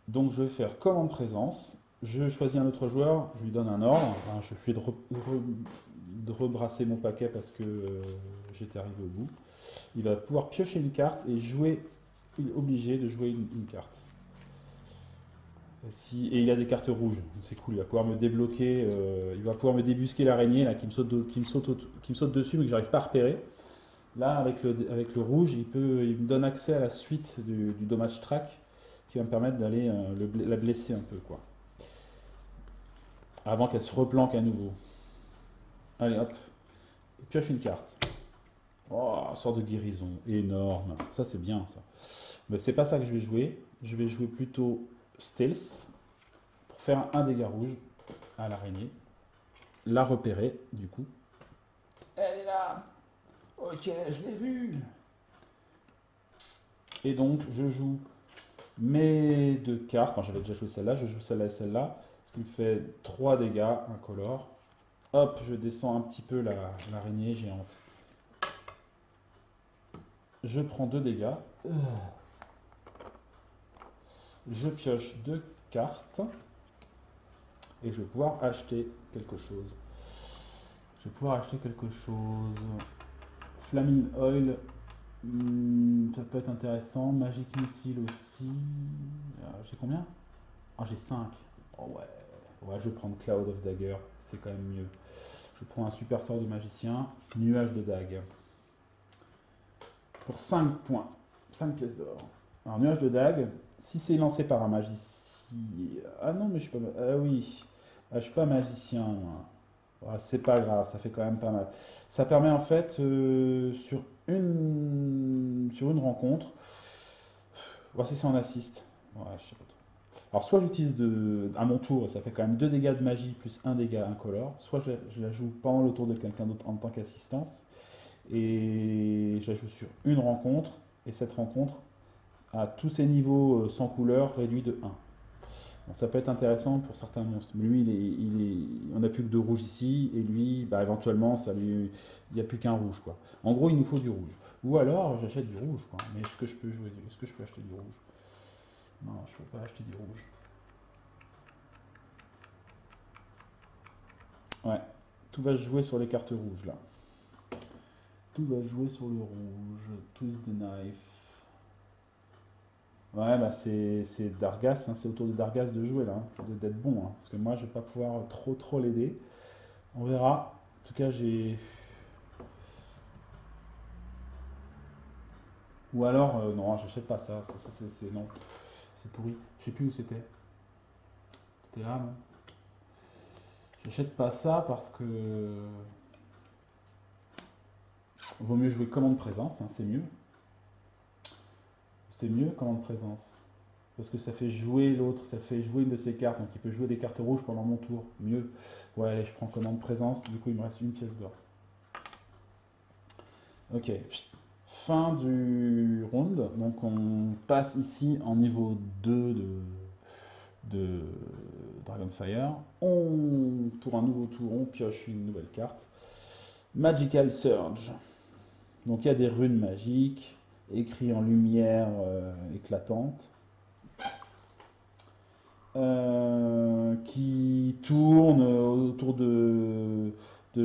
Donc je vais faire commande présence. Je choisis un autre joueur, je lui donne un ordre. Alors, je fais de rebrasser mon paquet parce que j'étais arrivé au bout. Il va pouvoir piocher une carte et jouer. Il est obligé de jouer une carte. Et il a des cartes rouges, c'est cool, il va pouvoir me débloquer, il va pouvoir me débusquer l'araignée là qui me saute dessus mais que j'arrive pas à repérer. Là avec le rouge, il me donne accès à la suite du dommage track qui va me permettre d'aller la blesser un peu quoi. Avant qu'elle se replanque à nouveau. Allez hop, pioche une carte. Oh, sort de guérison, énorme. Ça c'est bien ça. Mais c'est pas ça que je vais jouer. Je vais jouer plutôt Stealth pour faire un dégât rouge à l'araignée. La repérer du coup. Elle est là. Ok, je l'ai vue. Et donc je joue mes 2 cartes. Enfin j'avais déjà joué celle-là, je joue celle-là et celle-là. Ce qui me fait 3 dégâts incolores. Hop, je descends un petit peu l'araignée géante. Je prends 2 dégâts. Je pioche 2 cartes. Et je vais pouvoir acheter quelque chose. Je vais pouvoir acheter quelque chose. Flaming Oil, ça peut être intéressant. Magic Missile aussi. J'ai combien? Ah, j'ai 5. Oh ouais. Ouais, je vais prendre Cloud of Dagger. C'est quand même mieux. Je prends un super sort de magicien. Nuage de dague. Pour 5 points. 5 pièces d'or. Alors, nuage de dague. Si c'est lancé par un magicien. Ah non, mais je suis pas. Ah oui. Ah, je suis pas magicien, moi. Ouais, c'est pas grave, ça fait quand même pas mal. Ça permet en fait sur une rencontre, voici si on assiste. Ouais, je sais pas trop. Alors soit j'utilise à mon tour, ça fait quand même 2 dégâts de magie plus un dégât incolore, soit je la joue pendant le tour de quelqu'un d'autre en tant qu'assistance, et je la joue sur une rencontre, et cette rencontre, à tous ses niveaux sans couleur, réduit de 1. Bon, ça peut être intéressant pour certains monstres, mais lui, on n'a plus que 2 rouges ici, et lui, bah, éventuellement, il n'y a plus qu'un rouge, quoi. En gros, il nous faut du rouge. Ou alors, j'achète du rouge, quoi. Mais est-ce que je peux acheter du rouge? Non, je ne peux pas acheter du rouge. Ouais, tout va se jouer sur les cartes rouges, là. Tout va se jouer sur le rouge. Twist the knife. Ouais, bah c'est Dargas, hein, c'est au tour de Dargas de jouer, là, hein, d'être bon, hein, parce que moi, je vais pas pouvoir trop l'aider. On verra. En tout cas, j'ai. Ou alors, non, j'achète pas ça. Non, c'est pourri. Je sais plus où c'était. C'était là, non? J'achète pas ça parce que vaut mieux jouer commande présence, hein, c'est mieux. C'est mieux commande présence. Parce que ça fait jouer l'autre, ça fait jouer une de ses cartes, donc il peut jouer des cartes rouges pendant mon tour. Mieux. Ouais, allez, je prends commande présence, du coup il me reste une pièce d'or. Ok. Fin du round. Donc on passe ici en niveau 2 de Dragonfire. Pour un nouveau tour, on pioche une nouvelle carte. Magical Surge. Donc il y a des runes magiques, écrites en lumière éclatante, qui tournent autour de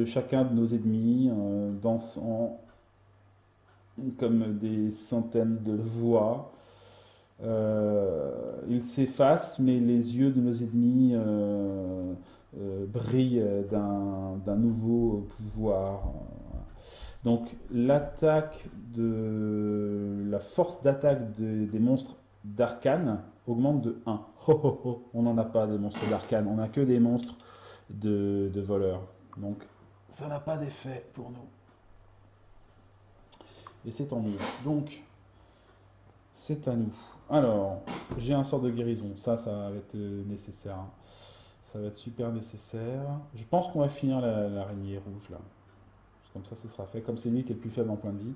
chacun de nos ennemis, dansant comme des centaines de voix. Ils s'effacent, mais les yeux de nos ennemis brillent d'un nouveau pouvoir. Donc l'attaque la force d'attaque des monstres d'arcane augmente de 1. On n'en a pas des monstres d'arcane, on n'a que des monstres de voleurs. Donc ça n'a pas d'effet pour nous. Et c'est tant mieux. Donc c'est à nous. Alors, j'ai un sort de guérison. Ça va être nécessaire. Ça va être super nécessaire. Je pense qu'on va finir l'araignée rouge là. Comme ça, ce sera fait. Comme c'est lui qui est le plus faible en point de vie,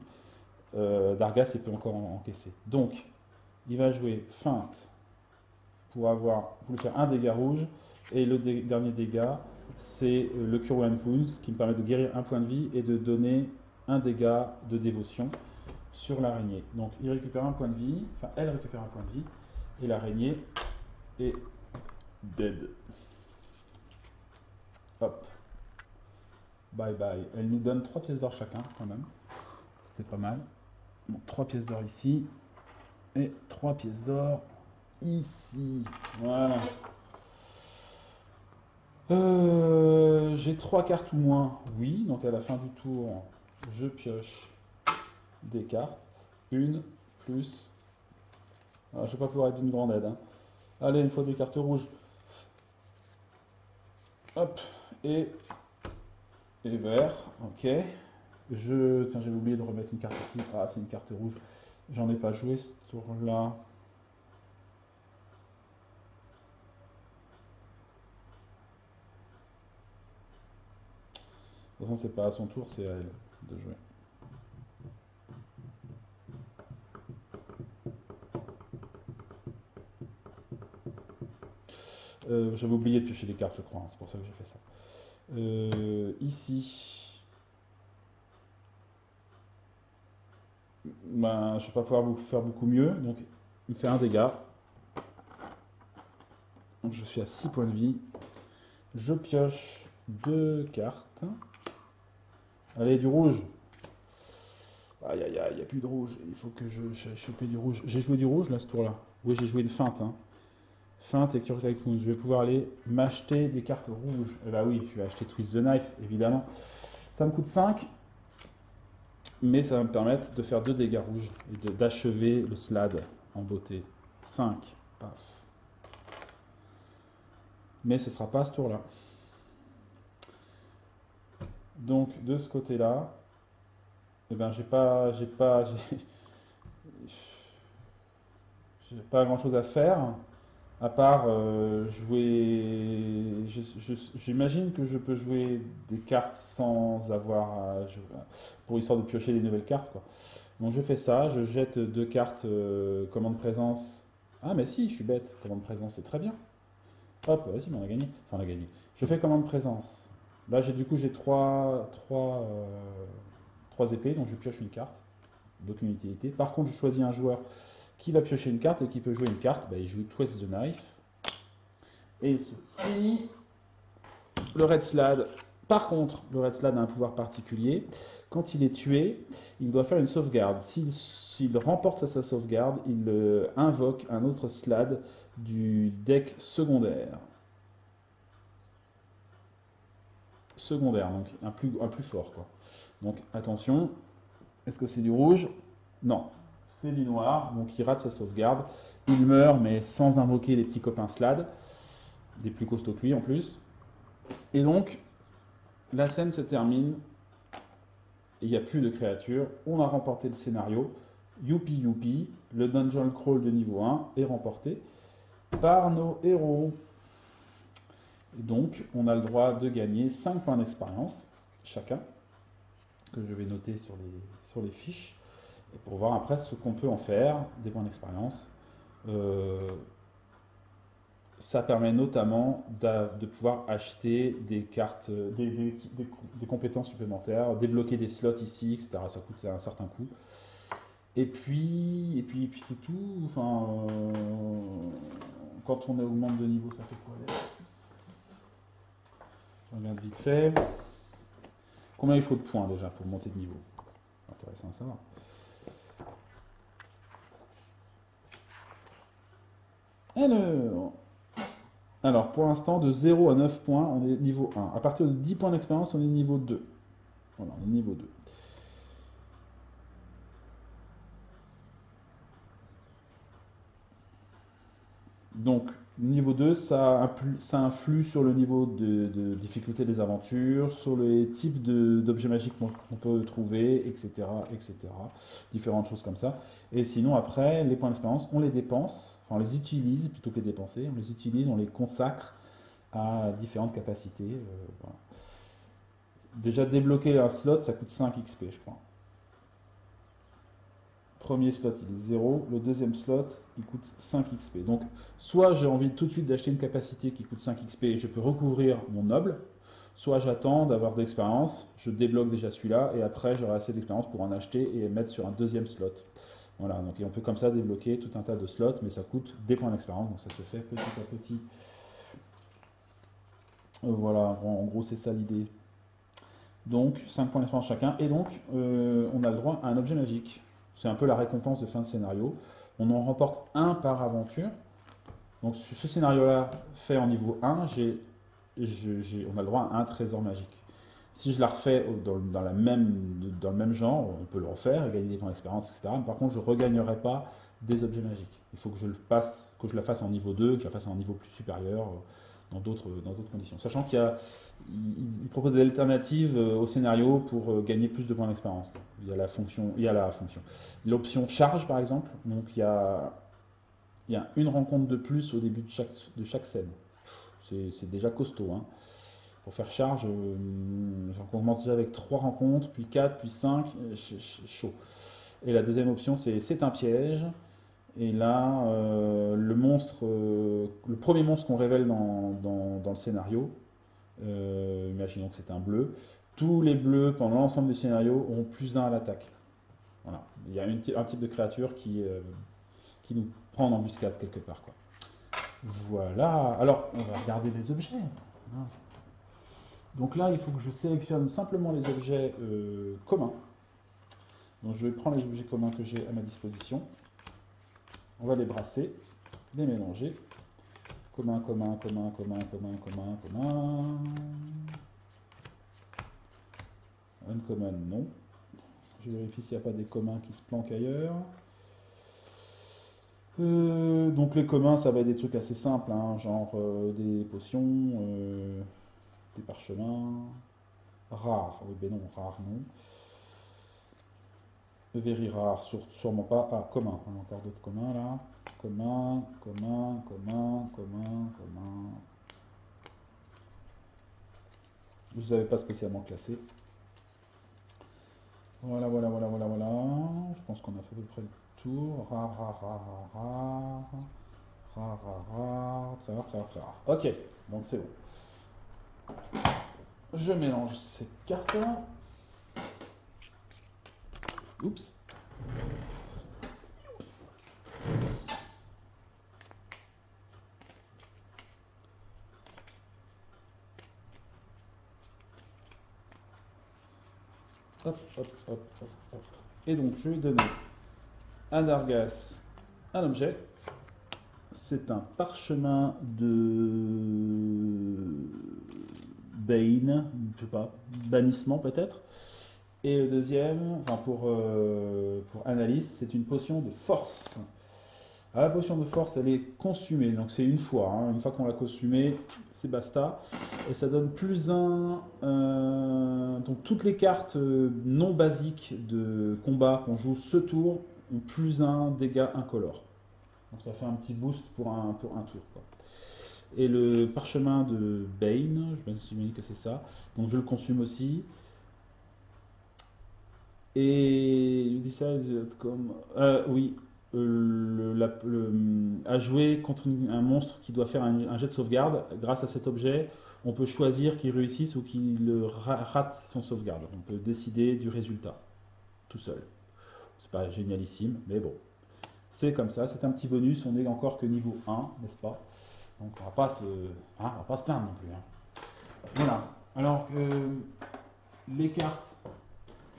Dargas, il peut encore encaisser. Donc, il va jouer feinte pour lui faire un dégât rouge. Et le dernier dégât, c'est le Cure One Wounds qui me permet de guérir un point de vie et de donner un dégât de dévotion sur l'araignée. Donc, il récupère un point de vie, enfin, elle récupère un point de vie, et l'araignée est dead. Hop. Bye bye. Elle nous donne 3 pièces d'or chacun, quand même. C'était pas mal. Bon, 3 pièces d'or ici. Et 3 pièces d'or ici. Voilà. J'ai 3 cartes ou moins. Oui, donc à la fin du tour, je pioche des cartes. Une, plus. Alors, je vais pas pouvoir être d'une grande aide. Hein. Allez, une fois des cartes rouges. Hop. Et vert. Ok. Tiens, j'avais oublié de remettre une carte ici. Ah, c'est une carte rouge. J'en ai pas joué ce tour-là. De toute façon, c'est pas à son tour, c'est à elle de jouer. J'avais oublié de piocher les cartes, je crois. Hein, c'est pour ça que j'ai fait ça. Ici, ben, je vais pas pouvoir vous faire beaucoup mieux. Donc, il me fait un dégât. Donc, je suis à 6 points de vie. Je pioche 2 cartes. Allez, du rouge. Aïe aïe aïe, il n'y a plus de rouge. Il faut que j'aille choper du rouge. J'ai joué du rouge là ce tour-là. Oui, j'ai joué de feinte. Hein. Feinte et Cure Light Wounds. Je vais pouvoir aller m'acheter des cartes rouges. Eh bah oui, je vais acheter Twist the Knife, évidemment. Ça me coûte 5. Mais ça va me permettre de faire 2 dégâts rouges et d'achever le slad en beauté. 5. Paf. Mais ce ne sera pas à ce tour-là. Donc de ce côté-là, eh ben, j'ai pas grand chose à faire à part jouer. J'imagine que je peux jouer des cartes sans avoir à jouer, pour histoire de piocher des nouvelles cartes quoi. Donc je fais ça, je jette 2 cartes commande présence. Ah mais si, je suis bête, commande présence c'est très bien. Hop, vas-y, mais on a gagné. Enfin on a gagné. Je fais commande présence. Là j'ai 3 épées, donc je pioche une carte. D'aucune utilité. Par contre je choisis un joueur qui va piocher une carte et qui peut jouer une carte. Bah, il joue Twist the Knife. Et il se finit le Red Slad. Par contre, le Red Slad a un pouvoir particulier. Quand il est tué, il doit faire une sauvegarde. S'il remporte sa sauvegarde, il invoque un autre Slad du deck secondaire. Secondaire, donc un plus fort. Quoi. Donc attention, est-ce que c'est du rouge? Non, c'est du noir, donc il rate sa sauvegarde. Il meurt, mais sans invoquer les petits copains Slad, des plus costauds que lui en plus. Et donc, la scène se termine, il n'y a plus de créatures, on a remporté le scénario. Youpi youpi, le dungeon crawl de niveau 1 est remporté par nos héros. Et donc, on a le droit de gagner 5 points d'expérience chacun, que je vais noter sur les fiches, et pour voir après ce qu'on peut en faire, des points d'expérience. Ça permet notamment de pouvoir acheter des cartes, des compétences supplémentaires, débloquer des slots ici, etc. Ça coûte un certain coût. Et puis c'est tout. Enfin, quand on augmente de niveau, ça fait quoi d'ailleurs? Je regarde vite fait. Combien il faut de points déjà pour monter de niveau? Intéressant à savoir. Alors, alors, pour l'instant, de 0 à 9 points, on est niveau 1. À partir de 10 points d'expérience, on est niveau 2. Voilà, on est niveau 2. Donc, niveau 2, ça influe sur le niveau de difficulté des aventures, sur les types d'objets magiques qu'on peut trouver, etc., etc. Différentes choses comme ça. Et sinon, après, les points d'expérience, on les dépense, enfin, on les utilise plutôt que les dépenser. On les utilise, on les consacre à différentes capacités. Voilà. Déjà, débloquer un slot, ça coûte 5 XP, je crois. Premier slot, il est 0. Le deuxième slot, il coûte 5 XP. Donc, soit j'ai envie tout de suite d'acheter une capacité qui coûte 5 XP et je peux recouvrir mon noble, soit j'attends d'avoir de l'expérience, je débloque déjà celui-là et après j'aurai assez d'expérience pour en acheter et mettre sur un deuxième slot. Voilà, donc et on peut comme ça débloquer tout un tas de slots, mais ça coûte des points d'expérience, donc ça se fait petit à petit. Voilà, en gros c'est ça l'idée. Donc 5 points d'expérience chacun, et donc on a le droit à un objet magique. C'est un peu la récompense de fin de scénario. On en remporte un par aventure. Donc ce scénario-là fait en niveau 1, on a le droit à un trésor magique. Si je la refais dans le même genre, on peut le refaire et gagner des points d'expérience, etc. Mais par contre, je ne regagnerai pas des objets magiques. Il faut que que je la fasse en niveau 2, que je la fasse en niveau plus supérieur, dans d'autres conditions. Sachant il propose des alternatives au scénario pour gagner plus de points d'expérience. Il y a l'option charge par exemple. Donc il y a une rencontre de plus au début de chaque scène. C'est déjà costaud, hein. Pour faire charge, on commence déjà avec 3 rencontres, puis 4, puis 5, chaud. Et la deuxième option, c'est un piège. Et là, le premier monstre qu'on révèle dans le scénario, imaginons que c'est un bleu, tous les bleus pendant l'ensemble du scénario ont plus 1 à l'attaque. Voilà. Il y a un type de créature qui nous prend en embuscade quelque part, quoi. Voilà. Alors, on va regarder les objets. Donc là, il faut que je sélectionne simplement les objets communs. Donc je vais prendre les objets communs que j'ai à ma disposition. On va les brasser, les mélanger. Commun, commun, commun, commun, commun, commun, commun. Uncommon, non. Je vérifie s'il n'y a pas des communs qui se planquent ailleurs. Donc les communs, ça va être des trucs assez simples, hein, genre des potions, des parchemins. Rares, oui, ben non, rares non. Very rare, sûrement pas. Ah, commun, on a encore d'autres communs là. Commun, commun, commun, commun, commun. Je ne les avais pas spécialement classés. Voilà, voilà, voilà, voilà, voilà. Je pense qu'on a fait à peu près le tour. Rare, rare, rare, rare, rare. Rare, rare, rare. Très rare, très rare, très rare. Ok, donc c'est bon. Je mélange ces cartes-là. Oups. Hop, hop, hop, hop, hop. Et donc, je vais donner à Dargas un objet. C'est un parchemin de Bane, je sais pas, bannissement peut-être. Et le deuxième, enfin pour Analyse, c'est une potion de force. Alors, la potion de force, elle est consumée, donc c'est une fois. Hein. Une fois qu'on l'a consumée, c'est basta. Et ça donne plus un. Donc toutes les cartes non basiques de combat qu'on joue ce tour ont plus un dégât incolore. Donc ça fait un petit boost pour un tour, quoi. Et le parchemin de Bane, je me suis dit que c'est ça. Donc je le consume aussi. Et you decide the outcome. Oui, à jouer contre un monstre qui doit faire un jet de sauvegarde. Grâce à cet objet, on peut choisir qu'il réussisse ou qu'il rate son sauvegarde. On peut décider du résultat tout seul. C'est pas génialissime, mais bon. C'est comme ça, c'est un petit bonus. On n'est encore que niveau 1, n'est-ce pas? Donc on va pas se, on va pas se plaindre non plus, hein. Voilà. Alors les cartes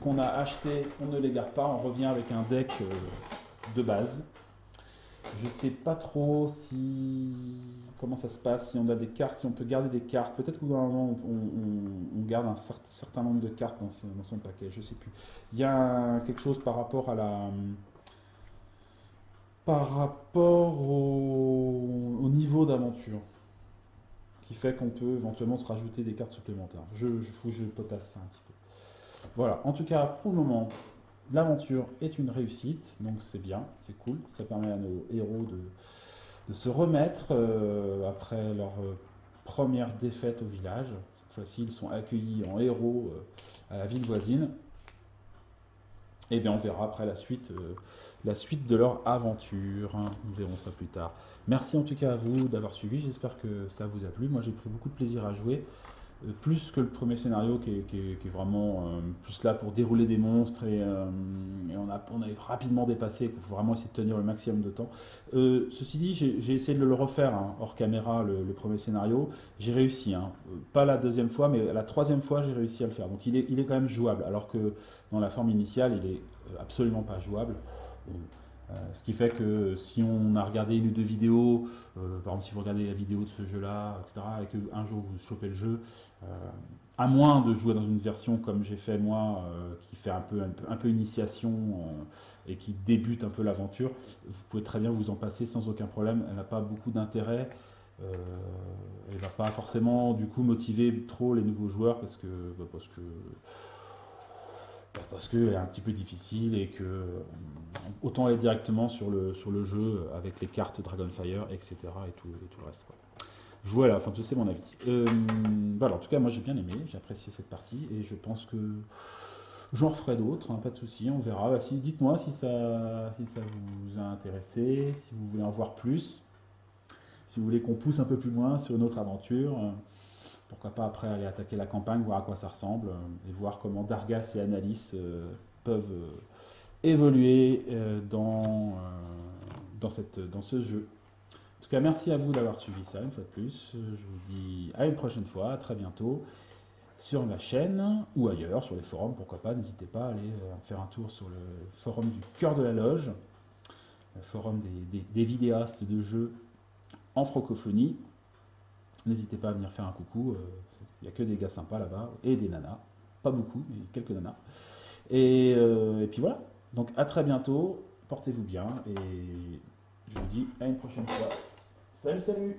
qu'on a achetées, on ne les garde pas. On revient avec un deck de base. Je sais pas trop si comment ça se passe, si on a des cartes, si on peut garder des cartes. Peut-être qu'au bout d'un moment on garde un certain nombre de cartes dans son paquet. Je sais plus. Il y a quelque chose par rapport à au niveau d'aventure qui fait qu'on peut éventuellement se rajouter des cartes supplémentaires. Je potasse ça un petit peu. Voilà. En tout cas, pour le moment, l'aventure est une réussite, donc c'est bien, c'est cool. Ça permet à nos héros de se remettre après leur première défaite au village. Cette fois-ci, ils sont accueillis en héros à la ville voisine. Et bien, on verra après la suite de leur aventure. Nous verrons ça plus tard. Merci en tout cas à vous d'avoir suivi. J'espère que ça vous a plu. Moi, j'ai pris beaucoup de plaisir à jouer. Plus que le premier scénario qui est vraiment plus là pour dérouler des monstres et on a rapidement dépassé, qu'il faut vraiment essayer de tenir le maximum de temps. Ceci dit, j'ai essayé de le refaire hein, hors caméra le premier scénario, j'ai réussi, hein. Pas la deuxième fois mais la troisième fois j'ai réussi à le faire, donc il est quand même jouable alors que dans la forme initiale il est absolument pas jouable. Ce qui fait que si on a regardé une ou deux vidéos, par exemple si vous regardez la vidéo de ce jeu-là, etc., et qu'un jour vous chopez le jeu, à moins de jouer dans une version comme j'ai fait moi, qui fait un peu initiation et qui débute un peu l'aventure, vous pouvez très bien vous en passer sans aucun problème. Elle n'a pas beaucoup d'intérêt. Elle va pas forcément du coup motiver trop les nouveaux joueurs parce qu'elle est un petit peu difficile et que autant aller directement sur le jeu avec les cartes Dragonfire, etc. et tout le reste, quoi. Voilà, enfin, c'est mon avis. Voilà, en tout cas, moi j'ai bien aimé, j'ai apprécié cette partie et je pense que j'en referai d'autres, hein, pas de souci, on verra. Bah, dites-moi si ça vous a intéressé, si vous voulez en voir plus, si vous voulez qu'on pousse un peu plus loin sur une autre aventure. Pourquoi pas après aller attaquer la campagne, voir à quoi ça ressemble, et voir comment Dargas et Annalise peuvent évoluer dans ce jeu. En tout cas, merci à vous d'avoir suivi ça une fois de plus. Je vous dis à une prochaine fois, à très bientôt sur ma chaîne ou ailleurs, sur les forums, pourquoi pas. N'hésitez pas à aller faire un tour sur le forum du cœur de la loge, le forum des vidéastes de jeux en francophonie. N'hésitez pas à venir faire un coucou, il n'y a que des gars sympas là-bas, et des nanas, pas beaucoup, mais quelques nanas. Et puis voilà, donc à très bientôt, portez-vous bien, et je vous dis à une prochaine fois. Salut, salut!